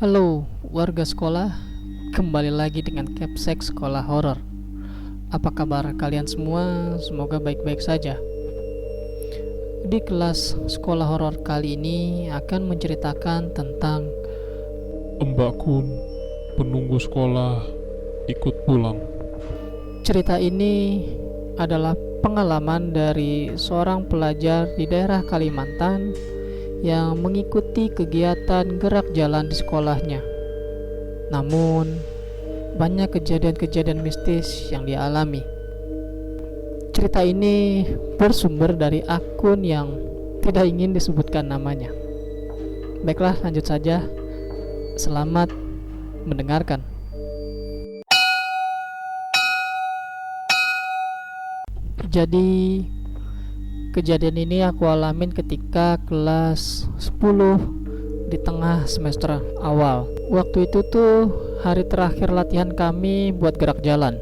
Halo warga sekolah, kembali lagi dengan Capsek Sekolah Horor. Apa kabar kalian semua? Semoga baik-baik saja. Di kelas sekolah horor kali ini akan menceritakan tentang Mbak Kun, penunggu sekolah, ikut pulang. cerita ini adalah pengalaman dari seorang pelajar di daerah Kalimantan yang mengikuti kegiatan gerak jalan di sekolahnya. Namun, banyak kejadian-kejadian mistis yang dialami. Cerita ini bersumber dari akun yang tidak ingin disebutkan namanya. Baiklah, lanjut saja. Selamat mendengarkan. Jadi, kejadian ini aku alamin ketika kelas 10 di tengah semester awal. Waktu itu tuh hari terakhir latihan kami buat gerak jalan.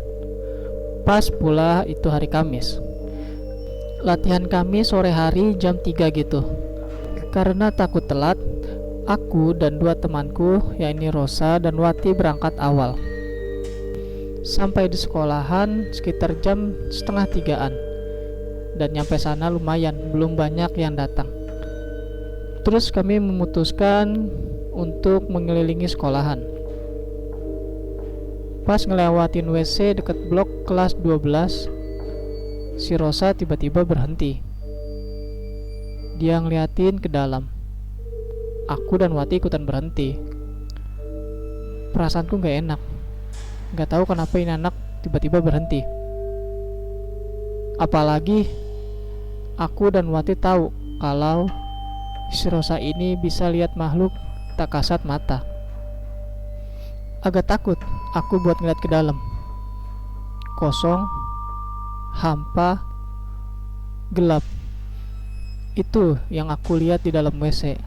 Pas pula itu hari Kamis. Latihan kami sore hari jam 3 gitu. Karena takut telat, aku dan dua temanku, yaitu Rosa dan Wati, berangkat awal. Sampai di sekolahan sekitar jam setengah 3-an. Dan nyampe sana lumayan, belum banyak yang datang. Terus kami memutuskan untuk mengelilingi sekolahan. Pas ngelewatin WC dekat blok kelas 12, si Rosa tiba-tiba berhenti. Dia ngeliatin ke dalam. Aku dan Wati ikutan berhenti. Perasaanku gak enak. Gak tahu kenapa ini anak tiba-tiba berhenti. Apalagi aku dan Wati tahu kalau si Rosa ini bisa lihat makhluk tak kasat mata. Agak takut aku buat ngeliat ke dalam. Kosong, hampa, gelap. Itu yang aku lihat di dalam WC.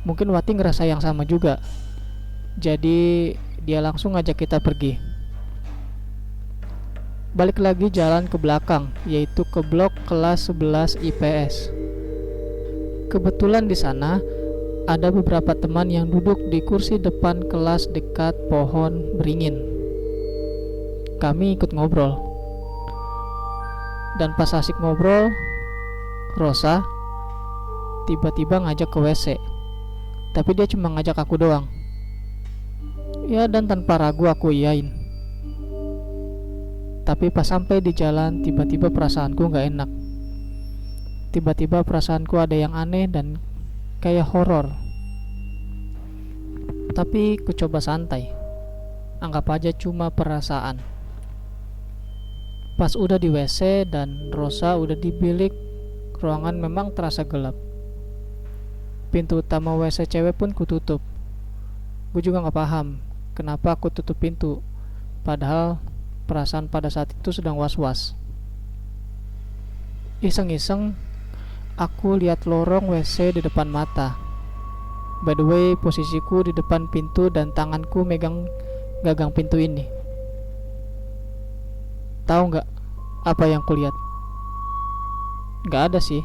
Mungkin Wati ngerasa yang sama juga. Jadi dia langsung ngajak kita pergi. Balik lagi jalan ke belakang, yaitu ke blok kelas 11 IPS. Kebetulan di sana ada beberapa teman yang duduk di kursi depan kelas dekat pohon beringin. Kami ikut ngobrol. Dan pas asik ngobrol, Rosa tiba-tiba ngajak ke WC. Tapi dia cuma ngajak aku doang. Ya, dan tanpa ragu aku iyain. Tapi pas sampai di jalan, tiba-tiba perasaanku gak enak. Tiba-tiba perasaanku ada yang aneh dan kayak horor. Tapi ku coba santai. Anggap aja cuma perasaan. Pas udah di WC dan Rosa udah di bilik, ruangan memang terasa gelap. Pintu utama WC cewek pun kututup. Gue juga gak paham kenapa aku tutup pintu. Padahal perasaan pada saat itu sedang was-was. Iseng-iseng aku lihat lorong WC di depan mata. By the way, posisiku di depan pintu dan tanganku megang gagang pintu ini. Tahu nggak apa yang kulihat? Nggak ada sih.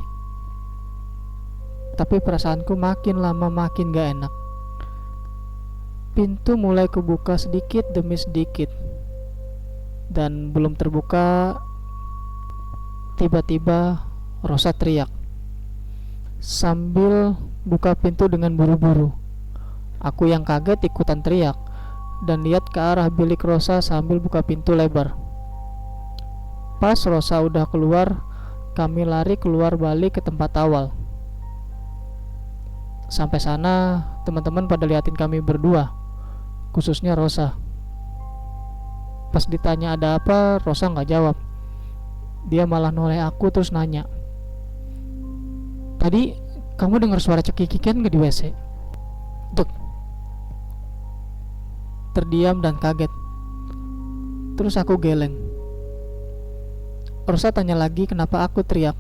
Tapi perasaanku makin lama makin gak enak. Pintu mulai kebuka sedikit demi sedikit. Dan belum terbuka, tiba-tiba Rosa teriak sambil buka pintu dengan buru-buru. Aku yang kaget ikutan teriak dan lihat ke arah bilik Rosa sambil buka pintu lebar. Pas Rosa udah keluar, kami lari keluar balik ke tempat awal. Sampai sana teman-teman pada liatin kami berdua, khususnya Rosa. Pas ditanya ada apa, Rosa gak jawab. Dia malah noleh aku terus nanya, "Tadi kamu dengar suara cekikikan gak di WC?" Dek. Terdiam dan kaget. Terus aku geleng. Rosa tanya lagi kenapa aku teriak.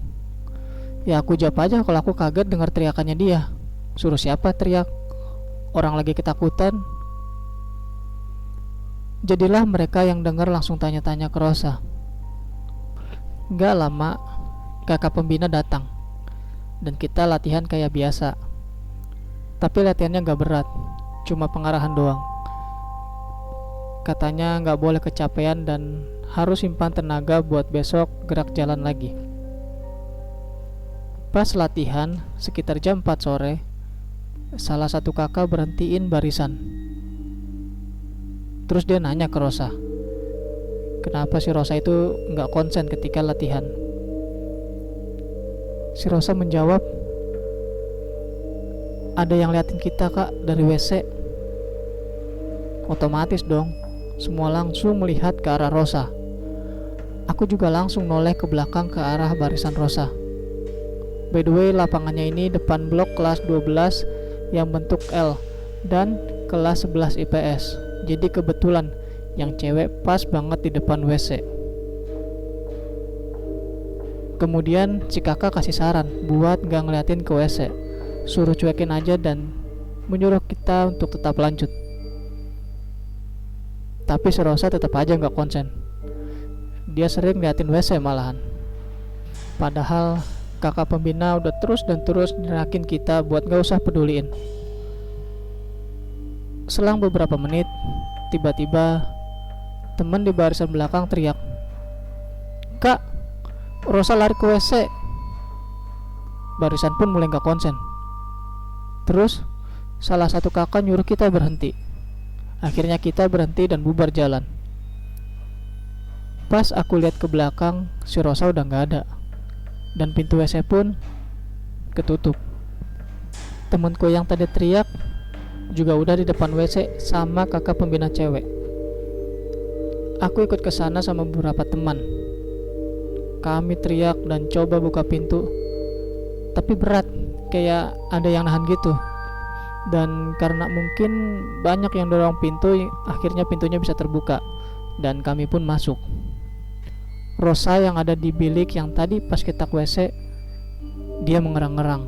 Ya aku jawab aja kalau aku kaget dengar teriakannya dia. Suruh siapa teriak? Orang lagi ketakutan. Jadilah mereka yang dengar langsung tanya-tanya ke Rosa. Gak lama, kakak pembina datang dan kita latihan kayak biasa. Tapi latihannya gak berat. cuma pengarahan doang. Katanya nggak boleh kecapean dan harus simpan tenaga buat besok gerak jalan lagi. Pas latihan sekitar jam 4 sore, salah satu kakak berhentiin barisan. Terus dia nanya ke Rosa, kenapa si Rosa itu nggak konsen ketika latihan. Si Rosa menjawab, ada yang liatin kita kak dari WC. Otomatis dong, semua langsung melihat ke arah Rosa. Aku juga langsung noleh ke belakang ke arah barisan Rosa. By the way, lapangannya ini depan blok kelas 12 yang bentuk L dan kelas 11 IPS. Jadi kebetulan yang cewek pas banget di depan WC. Kemudian si kakak kasih saran buat gak ngeliatin ke WC, suruh cuekin aja dan menyuruh kita untuk tetap lanjut. Tapi si Rosa tetap aja gak konsen. Dia sering ngeliatin WC malahan. Padahal kakak pembina udah terus dan terus nyerakin kita buat gak usah peduliin. Selang beberapa menit, tiba-tiba teman di barisan belakang teriak, "Kak, Rosa lari ke WC." Barisan pun mulai gak konsen. Terus salah satu kakak nyuruh kita berhenti. Akhirnya kita berhenti dan bubar jalan. Pas aku lihat ke belakang, si Rosa udah gak ada, dan pintu WC pun ketutup. Temanku yang tadi teriak juga udah di depan WC sama kakak pembina cewek. Aku ikut ke sana sama beberapa teman. Kami teriak dan coba buka pintu, tapi berat, kayak ada yang nahan gitu. Dan karena mungkin banyak yang dorong pintu, akhirnya pintunya bisa terbuka dan kami pun masuk. Rosa yang ada di bilik yang tadi pas kita ke WC, dia mengerang-ngerang,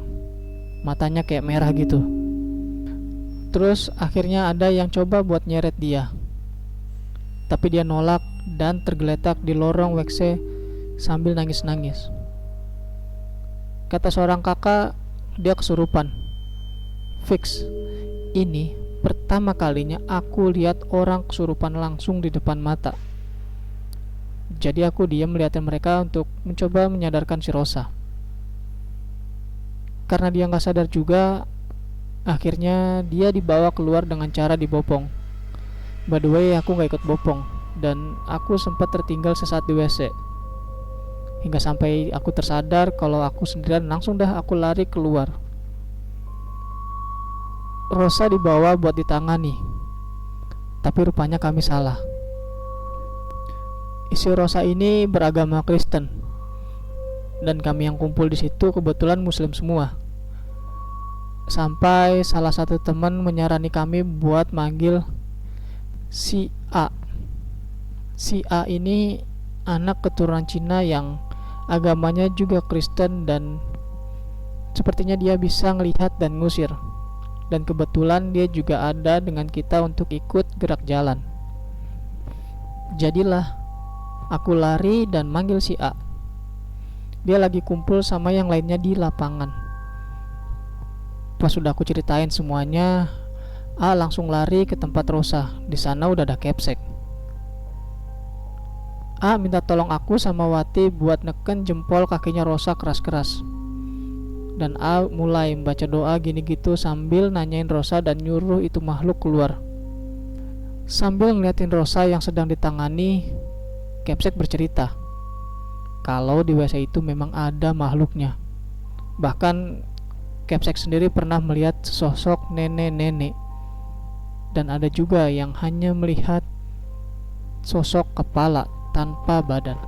matanya kayak merah gitu. Terus akhirnya ada yang coba buat nyeret dia, tapi dia nolak dan tergeletak di lorong WC sambil nangis-nangis. Kata seorang kakak, dia kesurupan. Fix, ini pertama kalinya aku lihat orang kesurupan langsung di depan mata. Jadi aku diam melihatin mereka untuk mencoba menyadarkan si Rosa. Karena dia gak sadar juga, akhirnya dia dibawa keluar dengan cara dibopong. By the way, aku gak ikut bopong, dan aku sempat tertinggal sesaat di WC. Hingga sampai aku tersadar kalau aku sendirian, langsung dah aku lari keluar. Rosa dibawa buat ditangani, tapi rupanya kami salah. Isi Rosa ini beragama Kristen, dan kami yang kumpul di situ kebetulan Muslim semua. Sampai salah satu teman menyarani kami buat manggil si A. Si A ini anak keturunan Cina yang agamanya juga Kristen, dan sepertinya dia bisa ngelihat dan ngusir. Dan kebetulan dia juga ada dengan kita untuk ikut gerak jalan. Jadilah aku lari dan manggil si A. Dia lagi kumpul sama yang lainnya di lapangan. Pas sudah aku ceritain semuanya, A langsung lari ke tempat Rosa. Di sana udah ada kepsek. A minta tolong aku sama Wati buat neken jempol kakinya Rosa keras-keras. Dan A mulai membaca doa gini gitu sambil nanyain Rosa dan nyuruh itu makhluk keluar. Sambil ngeliatin Rosa yang sedang ditangani, kepsek bercerita kalau di WC itu memang ada makhluknya. Bahkan kepsek sendiri pernah melihat sosok nenek-nenek, dan ada juga yang hanya melihat sosok kepala tanpa badan.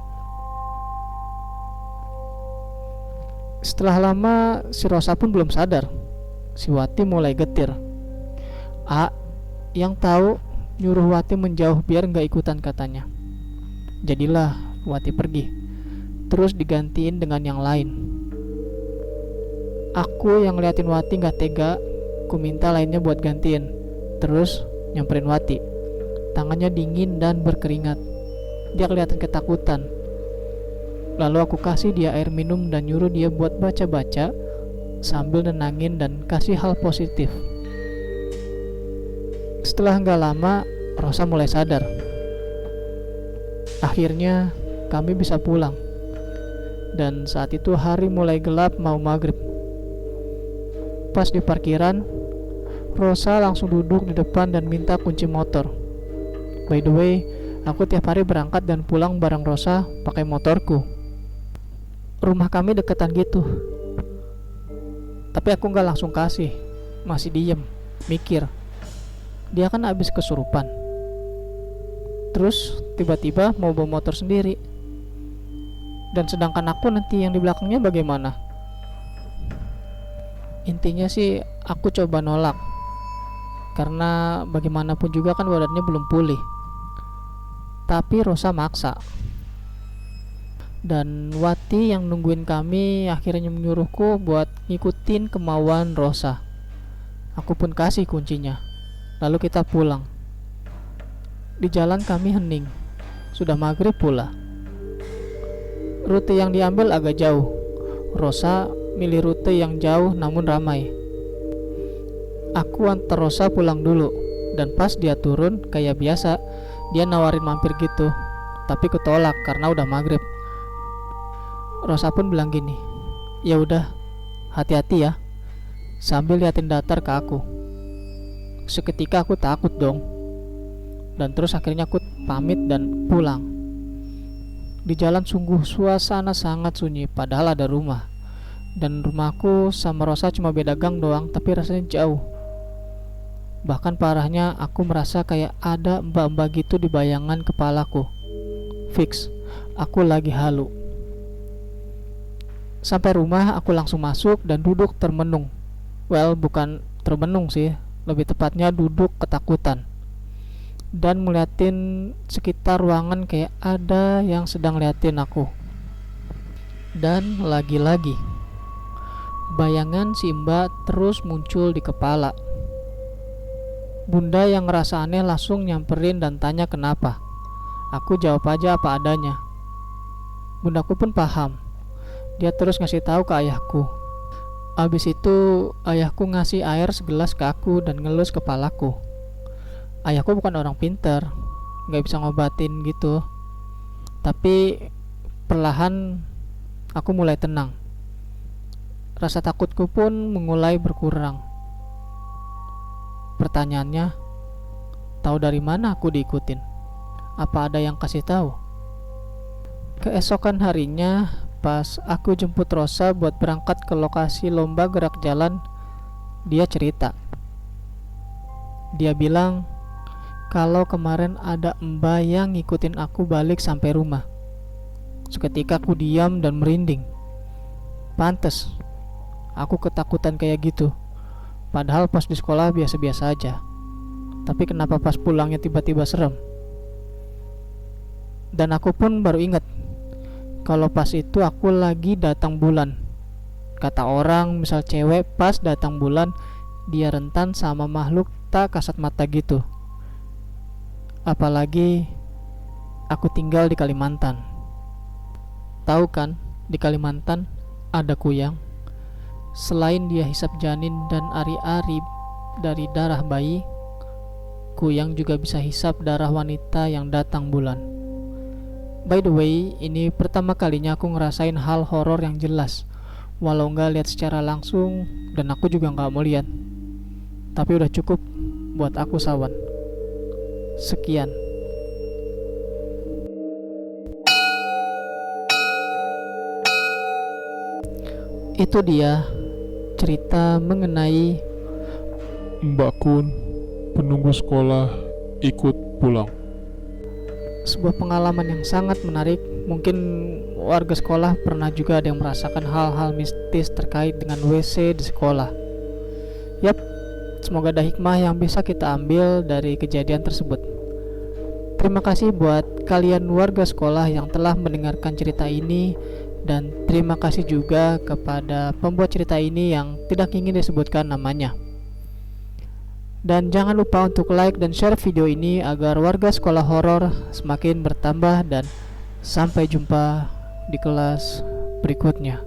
Setelah lama si Rosa pun belum sadar. Si Wati mulai getir. A yang tahu nyuruh Wati menjauh biar gak ikutan katanya. Jadilah Wati pergi, terus digantiin dengan yang lain. Aku yang ngeliatin Wati gak tega, ku minta lainnya buat gantiin. Terus nyamperin Wati. Tangannya dingin dan berkeringat. Dia kelihatan ketakutan. Lalu aku kasih dia air minum dan nyuruh dia buat baca-baca sambil nenangin dan kasih hal positif. Setelah nggak lama, Rosa mulai sadar. Akhirnya kami bisa pulang. Dan saat itu hari mulai gelap mau maghrib. Pas di parkiran, Rosa langsung duduk di depan dan minta kunci motor. By the way, aku tiap hari berangkat dan pulang bareng Rosa pakai motorku. Rumah kami deketan gitu. Tapi aku gak langsung kasih, masih diem, mikir. Dia kan abis kesurupan. Terus tiba-tiba mau bawa motor sendiri. Dan sedangkan aku nanti yang di belakangnya bagaimana? Intinya sih aku coba nolak, karena bagaimanapun juga kan badannya belum pulih. Tapi Rosa maksa. Dan Wati yang nungguin kami akhirnya menyuruhku buat ngikutin kemauan Rosa. Aku pun kasih kuncinya. Lalu kita pulang. Di jalan kami hening. Sudah maghrib pula. Rute yang diambil agak jauh. Rosa milih rute yang jauh namun ramai. Aku antar Rosa pulang dulu. Dan pas dia turun kayak biasa, dia nawarin mampir gitu. Tapi ketolak karena udah maghrib. Rosa pun bilang gini, "Ya udah, hati-hati ya," sambil liatin datar ke aku. Seketika aku takut dong. Dan terus akhirnya aku pamit dan pulang. Di jalan sungguh suasana sangat sunyi, padahal ada rumah. Dan rumahku sama Rosa cuma beda gang doang, tapi rasanya jauh. Bahkan parahnya aku merasa kayak ada mbak-mbak gitu di bayangan kepalaku. Fix, aku lagi halu. Sampai rumah aku langsung masuk dan duduk termenung. Well, bukan termenung sih, lebih tepatnya duduk ketakutan. Dan ngeliatin sekitar ruangan kayak ada yang sedang liatin aku. Dan lagi-lagi bayangan si Mbak terus muncul di kepala. Bunda yang ngerasa aneh langsung nyamperin dan tanya kenapa. Aku jawab aja apa adanya. Bundaku pun paham. Dia terus ngasih tahu ke ayahku. Abis itu ayahku ngasih air segelas ke aku dan ngelus kepalaku. Ayahku bukan orang pintar, gak bisa ngobatin gitu. Tapi perlahan aku mulai tenang. Rasa takutku pun mulai berkurang. Pertanyaannya, tahu dari mana aku diikutin? Apa ada yang kasih tahu? Keesokan harinya, pas aku jemput Rosa buat berangkat ke lokasi lomba gerak jalan, dia cerita. Dia bilang kalau kemarin ada mbak yang ngikutin aku balik sampai rumah. Seketika aku diam dan merinding. Pantes aku ketakutan kayak gitu. Padahal pas di sekolah biasa-biasa aja. Tapi kenapa pas pulangnya tiba-tiba serem? Dan aku pun baru ingat kalau pas itu aku lagi datang bulan. Kata orang misal cewek pas datang bulan dia rentan sama makhluk tak kasat mata gitu. Apalagi aku tinggal di Kalimantan. Tahu kan, di Kalimantan ada kuyang. Selain dia hisap janin dan ari-ari dari darah bayi, kuyang juga bisa hisap darah wanita yang datang bulan. By the way, ini pertama kalinya aku ngerasain hal horor yang jelas. Walau nggak lihat secara langsung dan aku juga nggak mau lihat. Tapi udah cukup buat aku sawan. Sekian. Itu dia cerita mengenai Mbak Kun, penunggu sekolah, ikut pulang. sebuah pengalaman yang sangat menarik. Mungkin warga sekolah pernah juga ada yang merasakan hal-hal mistis terkait dengan WC di sekolah. Yap, semoga ada hikmah yang bisa kita ambil dari kejadian tersebut. Terima kasih buat kalian warga sekolah yang telah mendengarkan cerita ini. Dan terima kasih juga kepada pembuat cerita ini yang tidak ingin disebutkan namanya. Dan jangan lupa untuk like dan share video ini agar warga sekolah horor semakin bertambah. Dan sampai jumpa di kelas berikutnya.